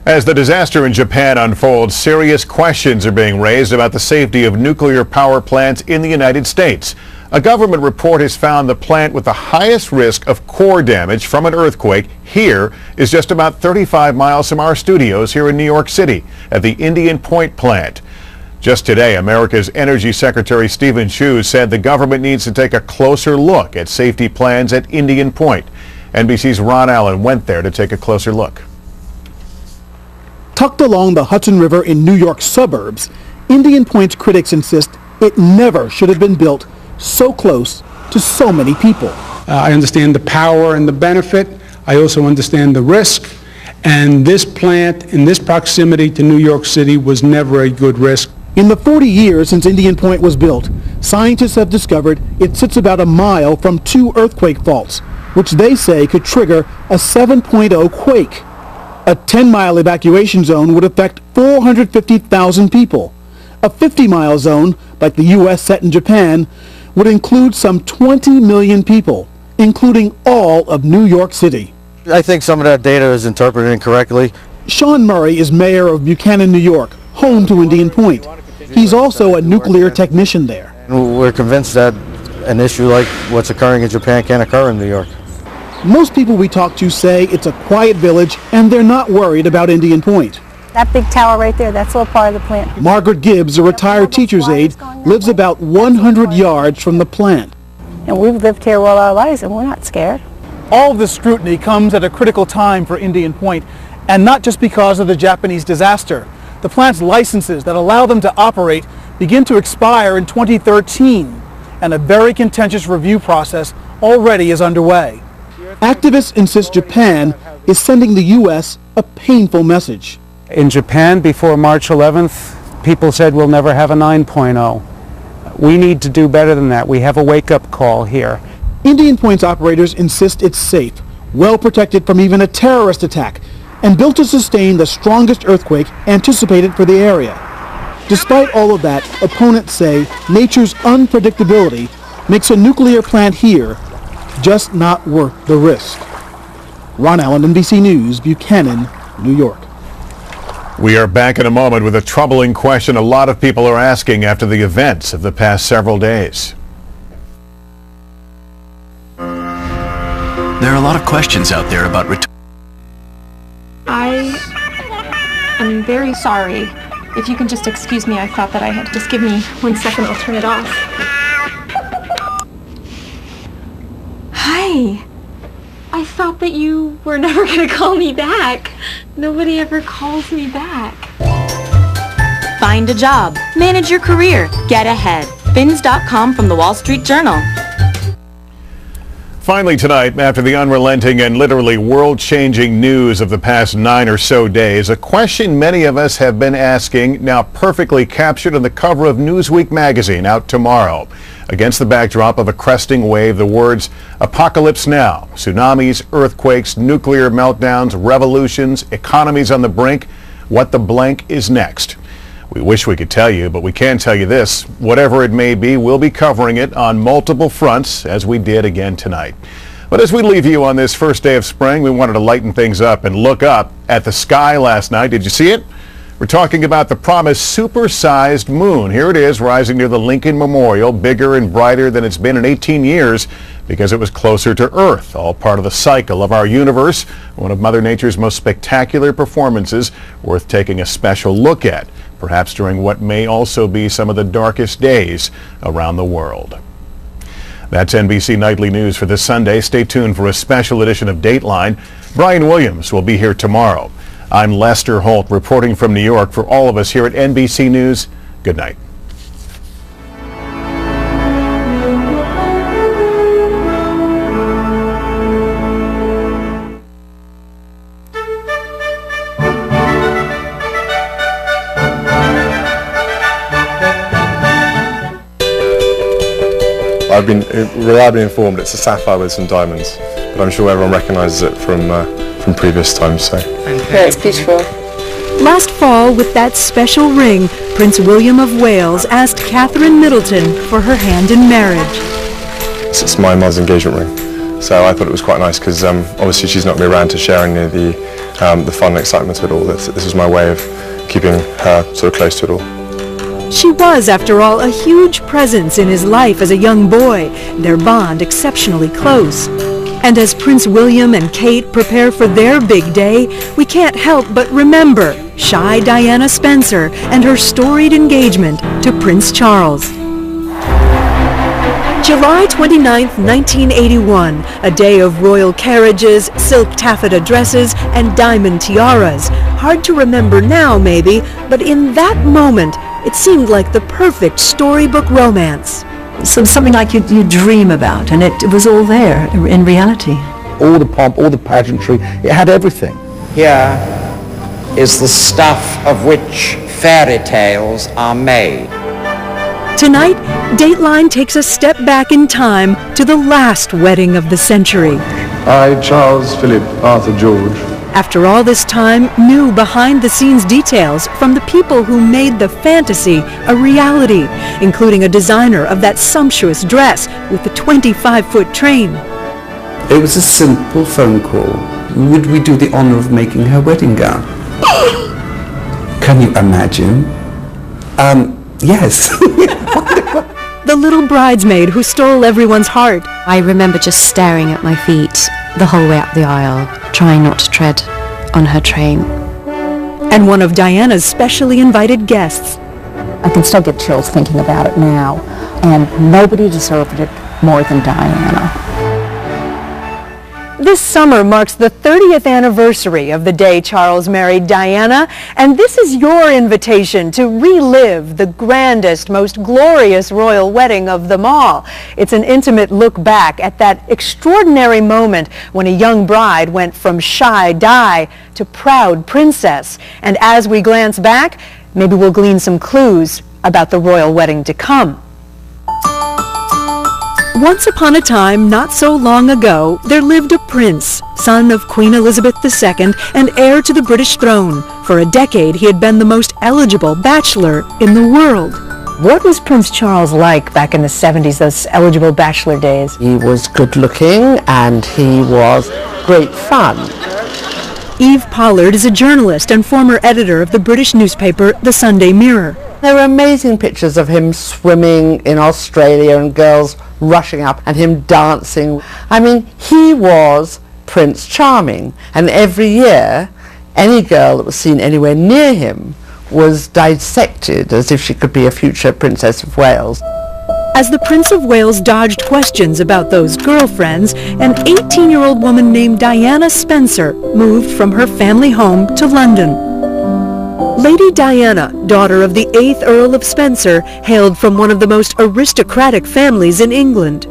As the disaster in Japan unfolds, serious questions are being raised about the safety of nuclear power plants in the United States. A government report has found the plant with the highest risk of core damage from an earthquake here is just about 35 miles from our studios here in New York City at the Indian Point plant. Just today, America's Energy Secretary Stephen Chu said the government needs to take a closer look at safety plans at Indian Point. NBC's Ron Allen went there to take a closer look. Tucked along the Hudson River in New York suburbs, Indian Point's critics insist it never should have been built so close to so many people. I understand the power and the benefit. I also understand the risk. And this plant in this proximity to New York City was never a good risk. In the 40 years since Indian Point was built, scientists have discovered it sits about a mile from two earthquake faults, which they say could trigger a 7.0 quake. A 10-mile evacuation zone would affect 450,000 people. A 50-mile zone, like the U.S. set in Japan, would include some 20 million people, including all of New York City. I think some of that data is interpreted incorrectly. Sean Murray is mayor of Buchanan, New York, home to Indian Point. He's also a nuclear technician there. We're convinced that an issue like what's occurring in Japan can't occur in New York. Most people we talk to say it's a quiet village and they're not worried about Indian Point. That big tower right there, that's all part of the plant. Margaret Gibbs, a retired teacher's aide, lives about 100 yards from the plant. And we've lived here all our lives and we're not scared. All of this scrutiny comes at a critical time for Indian Point, and not just because of the Japanese disaster. The plant's licenses that allow them to operate begin to expire in 2013, and a very contentious review process already is underway. Activists insist Japan is sending the U.S. a painful message. In Japan, before March 11th, people said we'll never have a 9.0. We need to do better than that. We have a wake-up call here. Indian Point's operators insist it's safe, well protected from even a terrorist attack, and built to sustain the strongest earthquake anticipated for the area. Despite all of that, opponents say nature's unpredictability makes a nuclear plant here just not worth the risk. Ron Allen, NBC News, Buchanan, New York. We are back in a moment with a troubling question a lot of people are asking after the events of the past several days. There are a lot of questions out there about I am very sorry. If you can just excuse me, I thought that I had to just give me 1 second, I'll turn it off. Hi. I thought that you were never going to call me back. Nobody ever calls me back. Find a job, manage your career, get ahead. Fins.com from the Wall Street Journal. Finally tonight, after the unrelenting and literally world-changing news of the past 9 or so days, a question many of us have been asking, now perfectly captured on the cover of Newsweek magazine, out tomorrow. Against the backdrop of a cresting wave, the words, apocalypse now, tsunamis, earthquakes, nuclear meltdowns, revolutions, economies on the brink, what the blank is next. We wish we could tell you, but we can tell you this. Whatever it may be, we'll be covering it on multiple fronts, as we did again tonight. But as we leave you on this first day of spring, we wanted to lighten things up and look up at the sky last night. Did you see it? We're talking about the promised super-sized moon. Here it is, rising near the Lincoln Memorial, bigger and brighter than it's been in 18 years because it was closer to Earth, all part of the cycle of our universe, one of Mother Nature's most spectacular performances worth taking a special look at, perhaps during what may also be some of the darkest days around the world. That's NBC Nightly News for this Sunday. Stay tuned for a special edition of Dateline. Brian Williams will be here tomorrow. I'm Lester Holt reporting from New York. For all of us here at NBC News, good night. I've been reliably informed it's a sapphire with some diamonds, but I'm sure everyone recognises it from previous times. So. Yeah, it's beautiful. Last fall, with that special ring, Prince William of Wales asked Catherine Middleton for her hand in marriage. It's my mother's engagement ring. So I thought it was quite nice because obviously she's not going to be around to share any of the fun and excitement of it all. This was my way of keeping her sort of close to it all. She was, after all, a huge presence in his life as a young boy, their bond exceptionally close. And as Prince William and Kate prepare for their big day, we can't help but remember shy Diana Spencer and her storied engagement to Prince Charles. July 29, 1981, a day of royal carriages, silk taffeta dresses, and diamond tiaras. Hard to remember now, maybe, but in that moment, it seemed like the perfect storybook romance. Something like you dream about, and it was all there in reality. All the pomp, all the pageantry, it had everything. Here is the stuff of which fairy tales are made. Tonight, Dateline takes a step back in time to the last wedding of the century. I, Charles Philip Arthur George. After all this time, new behind-the-scenes details from the people who made the fantasy a reality, including a designer of that sumptuous dress with the 25-foot train. It was a simple phone call. Would we do the honor of making her wedding gown? Can you imagine? Yes. The little bridesmaid who stole everyone's heart. I remember just staring at my feet the whole way up the aisle, trying not to tread on her train. And one of Diana's specially invited guests. I can still get chills thinking about it now, and nobody deserved it more than Diana. This summer marks the 30th anniversary of the day Charles married Diana, and this is your invitation to relive the grandest, most glorious royal wedding of them all. It's an intimate look back at that extraordinary moment when a young bride went from shy Di to proud princess. And as we glance back, maybe we'll glean some clues about the royal wedding to come. Once upon a time, not so long ago, there lived a prince, son of Queen Elizabeth II and heir to the British throne. For a decade, he had been the most eligible bachelor in the world. What was Prince Charles like back in the 70s, those eligible bachelor days? He was good looking and he was great fun. Eve Pollard is a journalist and former editor of the British newspaper The Sunday Mirror. There were amazing pictures of him swimming in Australia and girls rushing up and him dancing. I mean, he was Prince Charming, and every year any girl that was seen anywhere near him was dissected as if she could be a future Princess of Wales. As the Prince of Wales dodged questions about those girlfriends, an 18-year-old woman named Diana Spencer moved from her family home to London. Lady Diana, daughter of the 8th Earl of Spencer, hailed from one of the most aristocratic families in England.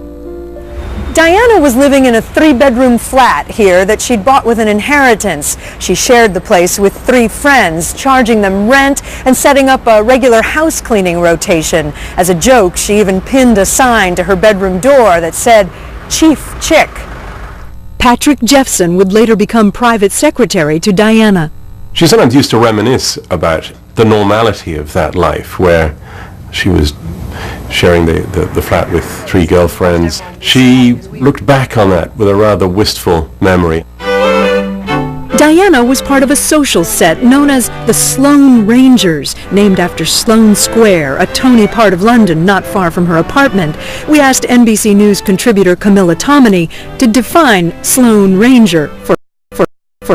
Diana was living in a 3-bedroom flat here that she'd bought with an inheritance. She shared the place with 3 friends, charging them rent and setting up a regular house cleaning rotation. As a joke, she even pinned a sign to her bedroom door that said, "Chief Chick." Patrick Jeffson would later become private secretary to Diana. She sometimes used to reminisce about the normality of that life where she was sharing the flat with 3 girlfriends. She looked back on that with a rather wistful memory. Diana was part of a social set known as the Sloane Rangers, named after Sloane Square, a Tony part of London not far from her apartment. We asked NBC News contributor Camilla Tominey to define Sloane Ranger for